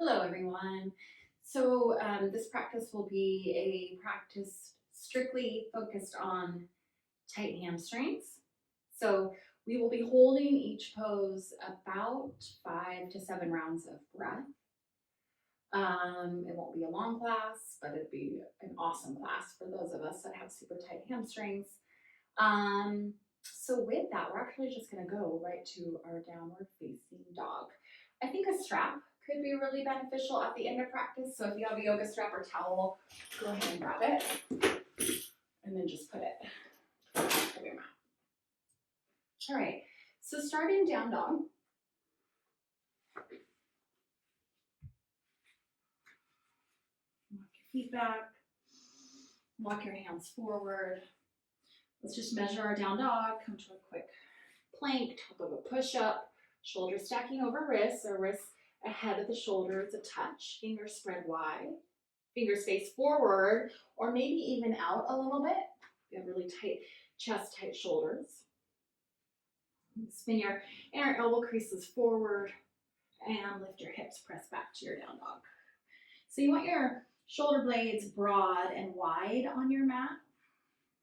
Hello, everyone. This practice will be a practice strictly focused on tight hamstrings. So we will be holding each pose about 5 to 7 rounds of breath. It won't be a long class, but it'd be an awesome class for those of us that have super tight hamstrings. So with that, we're actually just gonna go right to our downward facing dog. I think a strap could be really beneficial at the end of practice. So if you have a yoga strap or towel, go ahead and grab it and then just put it on your mat. All right, so starting down dog. Walk your feet back, walk your hands forward. Let's just measure our down dog, come to a quick plank, top of a push-up, shoulders stacking over wrists, or wrists ahead of the shoulders, a touch, fingers spread wide, fingers face forward, or maybe even out a little bit. You have really tight chest, tight shoulders. Spin your inner elbow creases forward and lift your hips, press back to your down dog. So you want your shoulder blades broad and wide on your mat.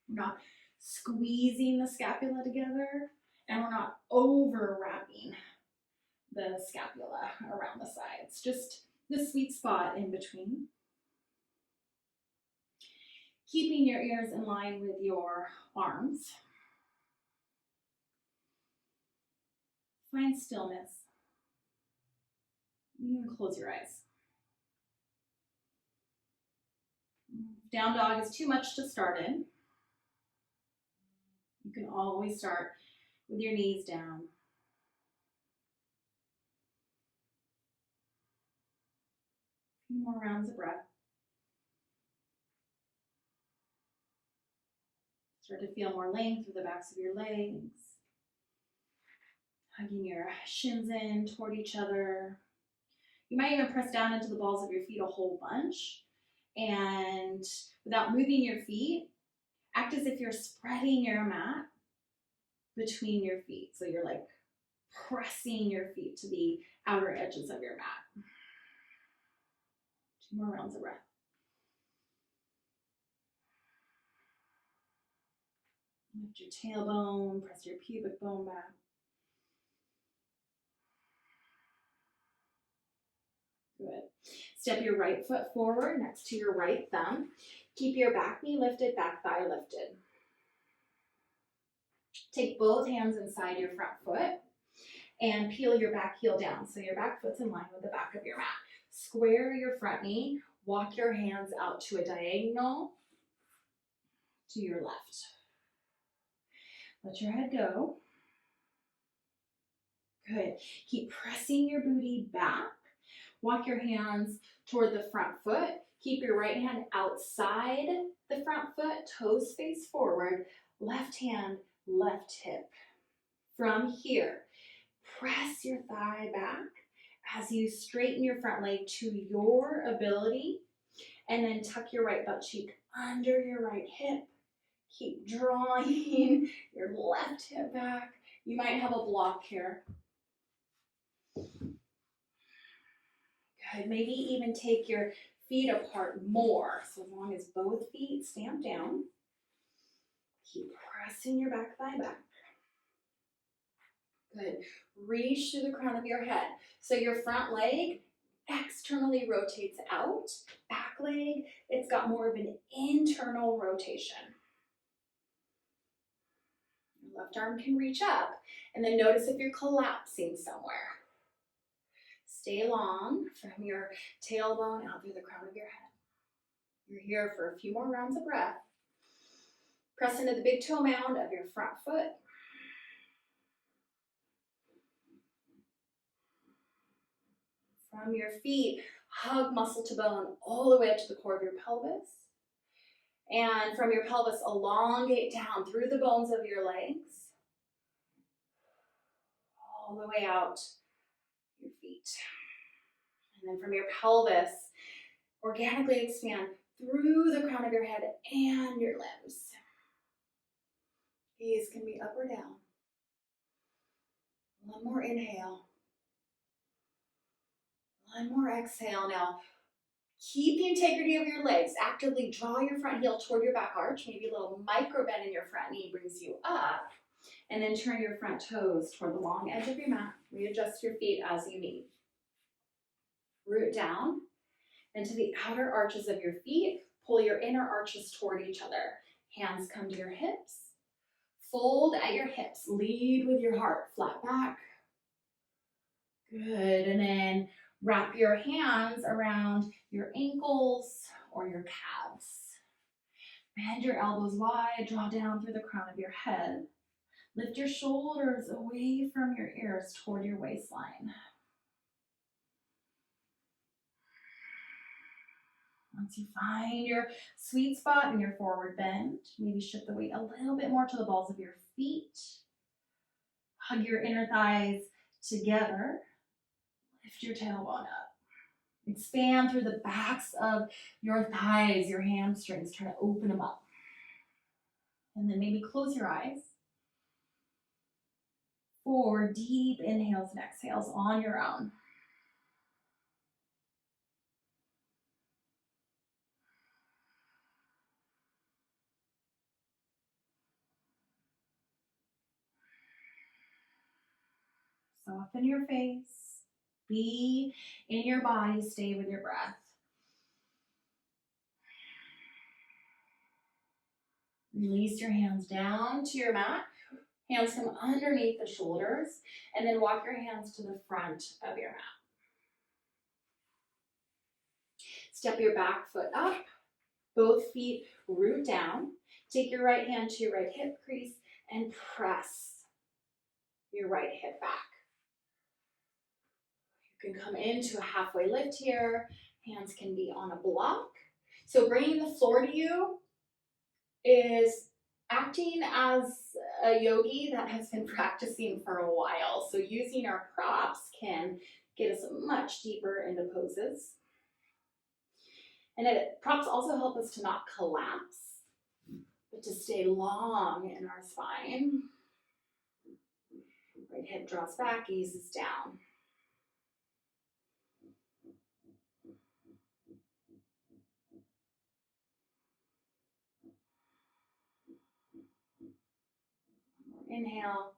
We're not squeezing the scapula together, and we're not over wrapping the scapula around the sides, just the sweet spot in between. Keeping your ears in line with your arms. Find stillness. You can close your eyes. Down dog is too much to start in. You can always start with your knees down. A few more rounds of breath. Start to feel more length through the backs of your legs. Hugging your shins in toward each other. You might even press down into the balls of your feet a whole bunch. And without moving your feet, act as if you're spreading your mat between your feet. So you're like pressing your feet to the outer edges of your mat. 2 more rounds of breath. Lift your tailbone, press your pubic bone back. Good. Step your right foot forward next to your right thumb. Keep your back knee lifted, back thigh lifted. Take both hands inside your front foot and peel your back heel down so your back foot's in line with the back of your mat. Square your front knee, walk your hands out to a diagonal to your left. Let your head go. Good. Keep pressing your booty back. Walk your hands toward the front foot. Keep your right hand outside the front foot, toes face forward, left hand, left hip. From here, press your thigh back as you straighten your front leg to your ability, and then tuck your right butt cheek under your right hip. Keep drawing your left hip back. You might have a block here. Good. Maybe even take your feet apart more. So as long as both feet stamp down, keep pressing your back thigh back. Good. Reach through the crown of your head. So your front leg externally rotates out. Back leg, it's got more of an internal rotation. Your left arm can reach up, and then notice if you're collapsing somewhere. Stay long from your tailbone out through the crown of your head. You're here for a few more rounds of breath. Press into the big toe mound of your front foot. From your feet, hug muscle to bone all the way up to the core of your pelvis. And from your pelvis, elongate down through the bones of your legs, all the way out your feet. And then from your pelvis, organically expand through the crown of your head and your limbs. Gaze can be up or down. One more inhale. One more exhale now. Keep the integrity of your legs. Actively draw your front heel toward your back arch. Maybe a little micro bend in your front knee brings you up. And then turn your front toes toward the long edge of your mat. Readjust your feet as you need. Root down into the outer arches of your feet. Pull your inner arches toward each other. Hands come to your hips. Fold at your hips. Lead with your heart. Flat back. Good. And then wrap your hands around your ankles or your calves. Bend your elbows wide. Draw down through the crown of your head. Lift your shoulders away from your ears toward your waistline. Once you find your sweet spot in your forward bend, maybe shift the weight a little bit more to the balls of your feet. Hug your inner thighs together. Lift your tailbone up. Expand through the backs of your thighs, your hamstrings. Try to open them up. And then maybe close your eyes. 4 deep inhales and exhales on your own. Soften your face. Be in your body. Stay with your breath. Release your hands down to your mat. Hands come underneath the shoulders, and then walk your hands to the front of your mat. Step your back foot up. Both feet root down. Take your right hand to your right hip crease and press your right hip back. You can come into a halfway lift here. Hands can be on a block. So bringing the floor to you is acting as a yogi that has been practicing for a while. So using our props can get us much deeper into poses. And props also help us to not collapse, but to stay long in our spine. Right hip draws back, gazes down. Inhale.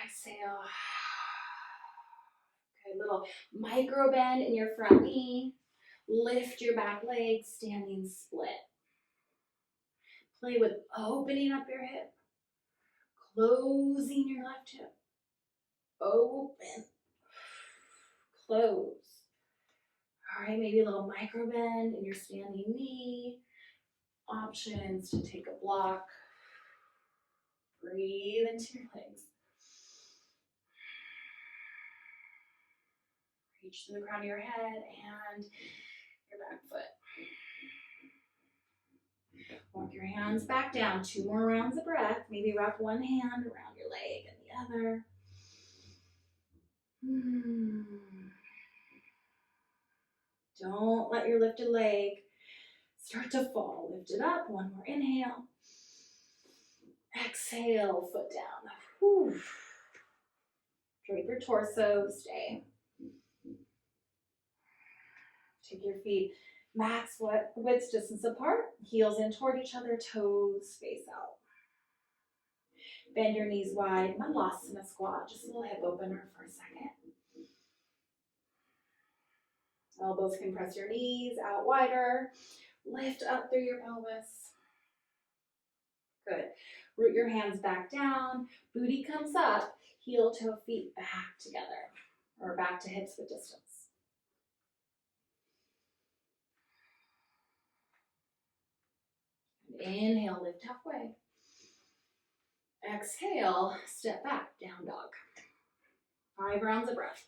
Exhale. Good. Little micro bend in your front knee. Lift your back leg, standing split. Play with opening up your hip. Closing your left hip. Open. Close. All right, maybe a little micro bend in your standing knee. Options to take a block. Breathe into your legs. Reach to the crown of your head and your back foot. Walk your hands back down. 2 more rounds of breath. Maybe wrap one hand around your leg and the other. Don't let your lifted leg start to fall. Lift it up. One more inhale. Exhale, foot down. Whew. Drape your torso, stay. Take your feet max width distance apart. Heels in toward each other, toes face out. Bend your knees wide, Malasana squat. Just a little hip opener for a second. Elbows can press your knees out wider. Lift up through your pelvis. Good. Root your hands back down. Booty comes up. Heel toe feet back together. Or back to hips with distance. Inhale, lift halfway. Exhale, step back, down dog. 5 rounds of breath.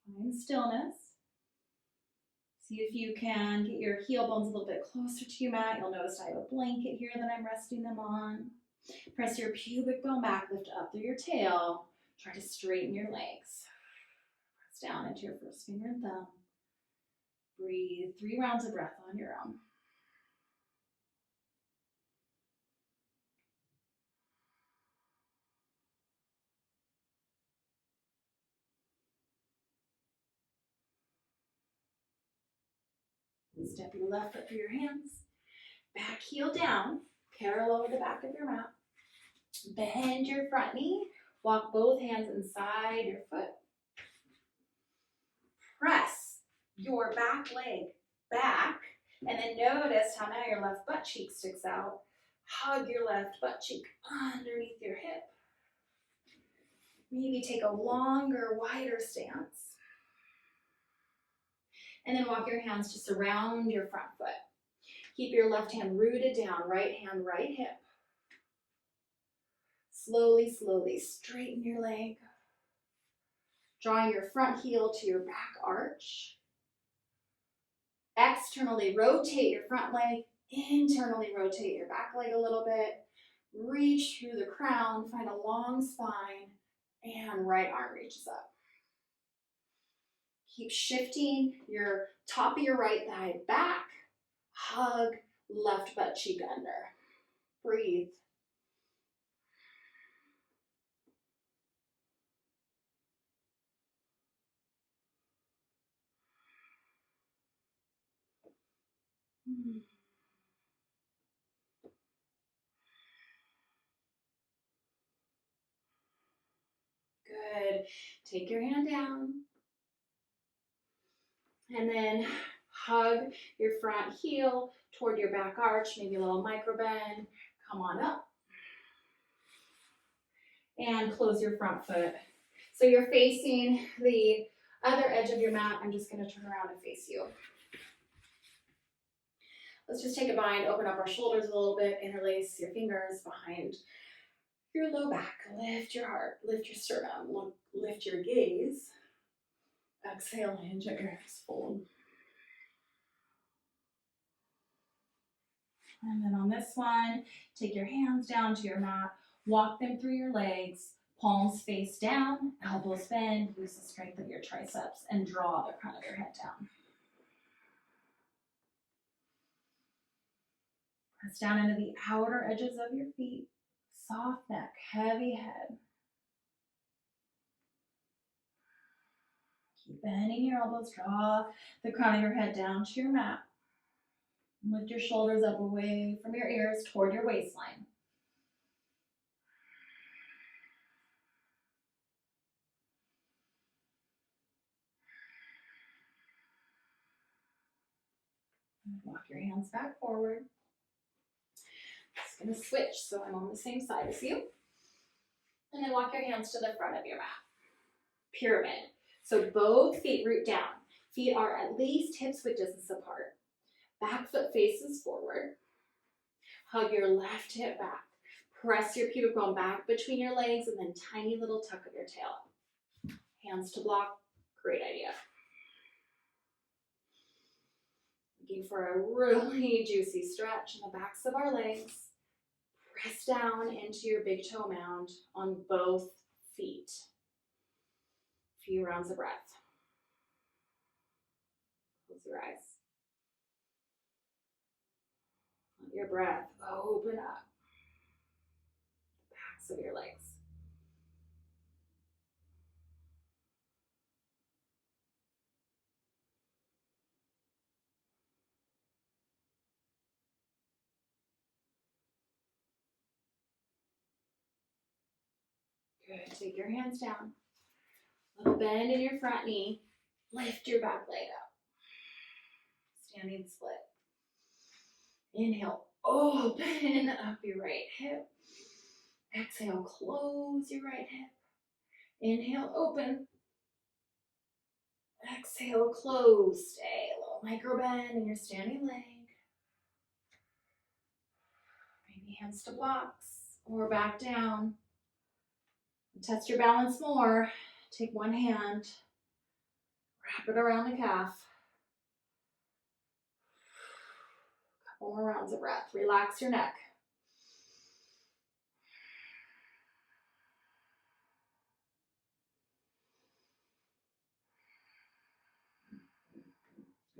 Find stillness. See if you can get your heel bones a little bit closer to your mat. You'll notice I have a blanket here that I'm resting them on. Press your pubic bone back, lift up through your tail. Try to straighten your legs. Press down into your first finger and thumb. Breathe. 3 rounds of breath on your own. Step your left foot through your hands. Back heel down, parallel with the back of your mat. Bend your front knee. Walk both hands inside your foot. Press your back leg back, and then notice how now your left butt cheek sticks out. Hug your left butt cheek underneath your hip. Maybe take a longer, wider stance. And then walk your hands just around your front foot. Keep your left hand rooted down, right hand, right hip. Slowly, slowly straighten your leg. Drawing your front heel to your back arch. Externally rotate your front leg. Internally rotate your back leg a little bit. Reach through the crown, find a long spine, and right arm reaches up. Keep shifting your top of your right thigh back. Hug left butt cheek under. Breathe. Good. Take your hand down. And then hug your front heel toward your back arch, maybe a little micro bend. Come on up. And close your front foot. So you're facing the other edge of your mat. I'm just going to turn around and face you. Let's just take a bind, open up our shoulders a little bit, interlace your fingers behind your low back. Lift your heart, lift your sternum, lift your gaze. Exhale, hinge at your hips, fold. And then on this one, take your hands down to your mat, walk them through your legs, palms face down, elbows bend, use the strength of your triceps, and draw the crown of your head down. Press down into the outer edges of your feet, soft neck, heavy head. Keep bending your elbows, draw the crown of your head down to your mat. Lift your shoulders up away from your ears toward your waistline. Walk your hands back forward. Just going to switch so I'm on the same side as you. And then walk your hands to the front of your mat. Pyramid. So both feet root down. Feet are at least hips width distance apart. Back foot faces forward. Hug your left hip back. Press your pubic bone back between your legs and then tiny little tuck of your tail. Hands to block. Great idea. Looking for a really juicy stretch in the backs of our legs. Press down into your big toe mound on both feet. Few rounds of breath. Close your eyes. Let your breath open up the backs of your legs. Good. Take your hands down. Little bend in your front knee. Lift your back leg up. Standing split. Inhale, open up your right hip. Exhale, close your right hip. Inhale, open. Exhale, close. Stay. A little micro bend in your standing leg. Maybe hands to blocks or back down. Test your balance more. Take one hand, wrap it around the calf. Couple more rounds of breath. Relax your neck.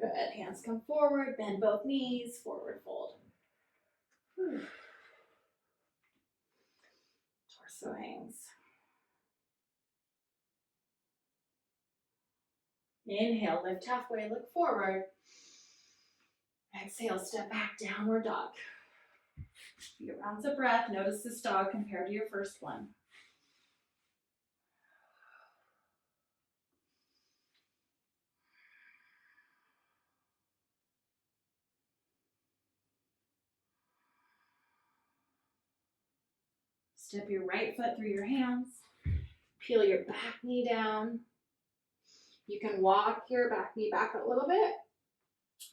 Good. Hands come forward, bend both knees, forward fold. Torso hangs. Inhale, lift halfway, look forward. exhale, step back, downward dog. Few rounds of breath. Notice this dog compared to your first one. Step your right foot through your hands. Peel your back knee down. You can walk your back knee back a little bit.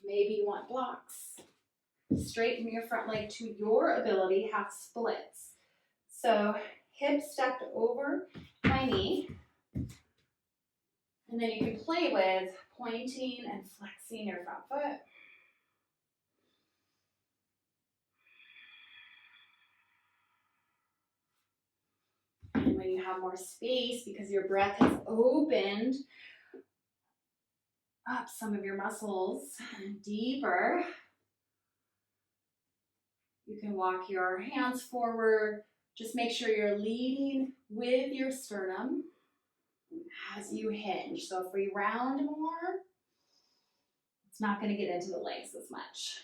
Maybe you want blocks. Straighten your front leg to your ability, half splits. So hip stepped over my knee. And then you can play with pointing and flexing your front foot. And when you have more space, because your breath has opened up some of your muscles deeper, you can walk your hands forward. Just make sure you're leading with your sternum as you hinge. So if we round more, it's not going to get into the legs as much.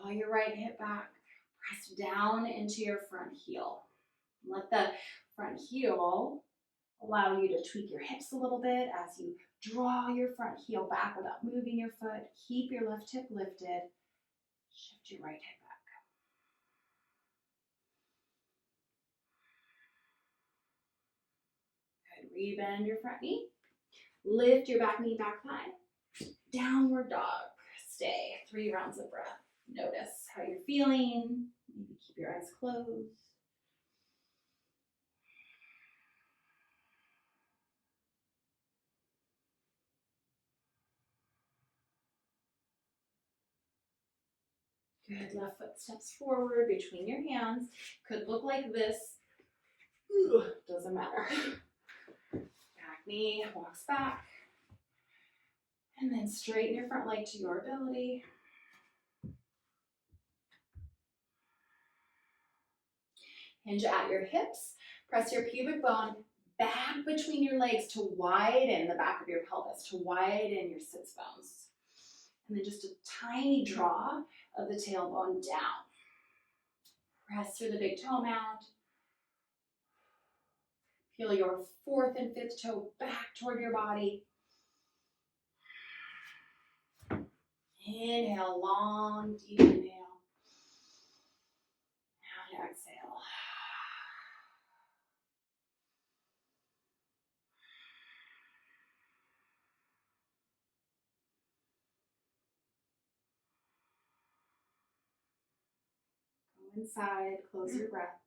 Draw your right hip back. Press down into your front heel. Let the front heel allow you to tweak your hips a little bit as you draw your front heel back without moving your foot. Keep your left hip lifted. Shift your right hip back. Good. Rebend your front knee. Lift your back knee, back thigh. Downward dog. Stay. 3 rounds of breath. Notice how you're feeling. Maybe keep your eyes closed. Good. Left foot steps forward between your hands. Could look like this. Ooh, doesn't matter. Back knee walks back. And then straighten your front leg to your ability. Hinge at your hips. Press your pubic bone back between your legs to widen the back of your pelvis, to widen your sits bones. And then just a tiny draw of the tailbone down. Press through the big toe mound. Peel your 4th and 5th toe back toward your body. Inhale, long, deep inhale. And exhale. Go inside, close your breath.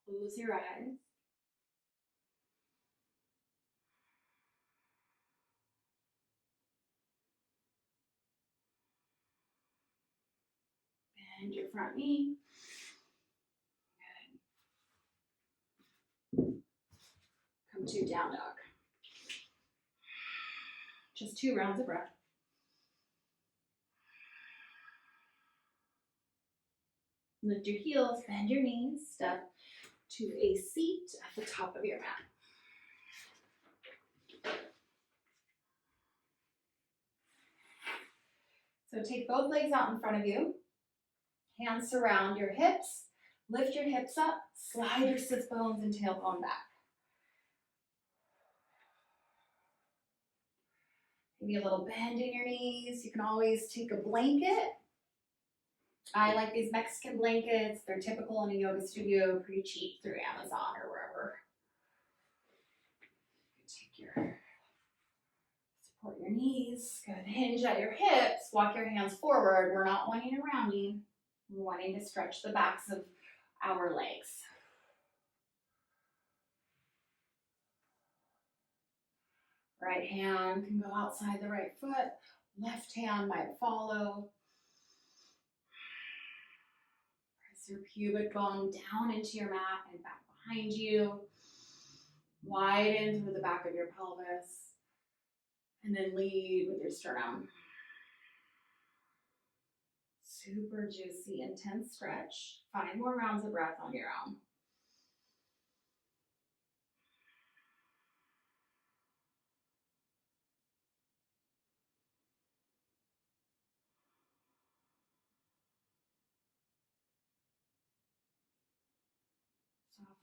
Close your eyes. Bend your front knee. Good. Come to down dog. Just 2 rounds of breath. Lift your heels, bend your knees, step to a seat at the top of your mat. So take both legs out in front of you. Hands surround your hips. Lift your hips up. Slide your sits bones and tailbone back. Maybe a little bend in your knees. You can always take a blanket. I like these Mexican blankets. They're typical in a yoga studio, pretty cheap through Amazon or wherever. Take your, support your knees. Good. Hinge at your hips. Walk your hands forward. We're not wanting a rounding. We're wanting to stretch the backs of our legs. Right hand can go outside the right foot. Left hand might follow. Press your pubic bone down into your mat and back behind you. Widen through the back of your pelvis. And then lead with your sternum. Super juicy, intense stretch. 5 more rounds of breath on your own.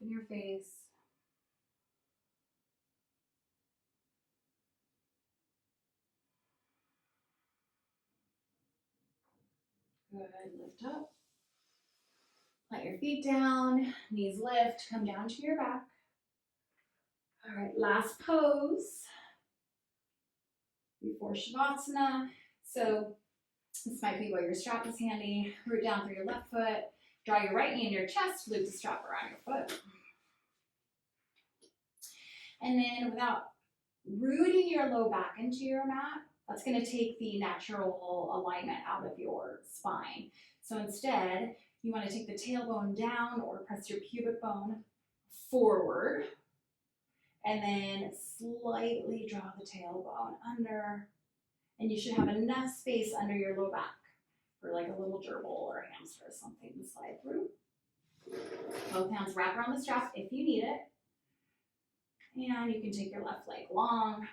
Soften your face. Good, lift up. Let your feet down, knees lift, come down to your back. All right, last pose before Shavasana. So this might be where your strap is handy. Root down through your left foot. Draw your right knee in your chest, loop the strap around your foot. And then without rooting your low back into your mat, that's going to take the natural alignment out of your spine. So instead, you want to take the tailbone down or press your pubic bone forward. And then slightly draw the tailbone under. And you should have enough space under your low back for like a little gerbil or a hamster or something to slide through. Both hands wrap around the strap if you need it. And you can take your left leg long.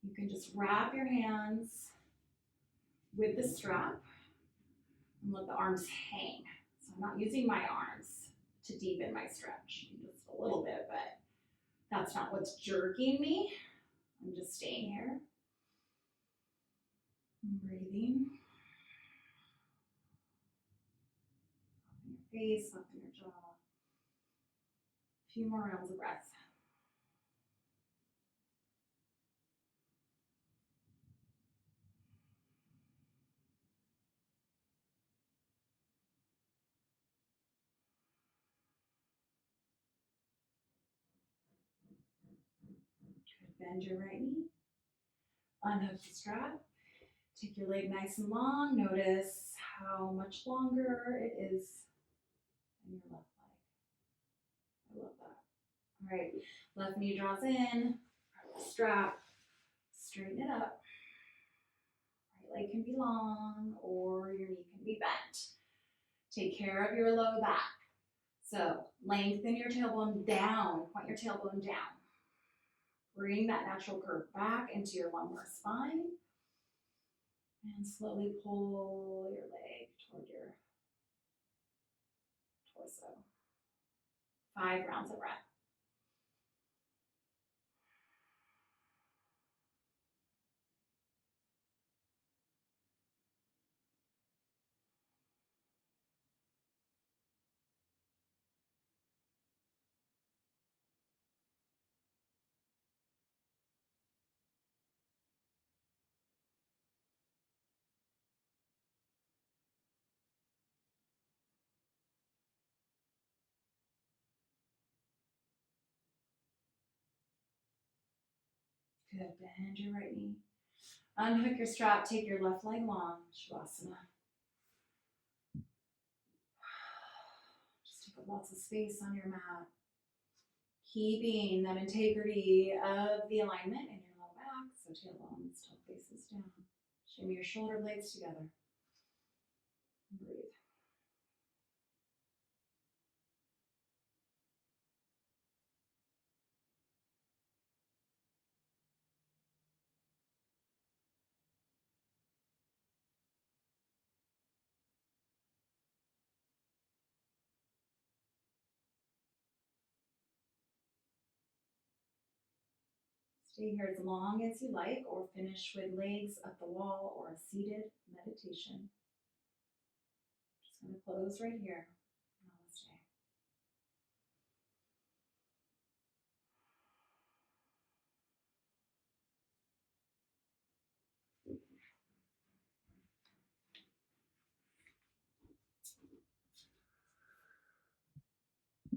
You can just wrap your hands with the strap and let the arms hang. So I'm not using my arms to deepen my stretch, just a little bit, but that's not what's jerking me. I'm just staying here. I'm breathing. Open your face, open your jaw. A few more rounds of breath. Good. Bend your right knee. Unhook the strap. Take your leg nice and long. Notice how much longer it is than your left leg. I love that. All right, left knee draws in, strap, straighten it up. Right leg can be long or your knee can be bent. Take care of your low back. So lengthen your tailbone down, point your tailbone down. Bring that natural curve back into your lumbar spine. And slowly pull your leg toward your torso. 5 rounds of breath. Good, bend your right knee. Unhook your strap, take your left leg long, Shavasana. Just take up lots of space on your mat. Keeping that integrity of the alignment in your low back, so tailbone still faces down. Shimmy your shoulder blades together. Breathe. Stay here as long as you like, or finish with legs up the wall or a seated meditation. Just going to close right here.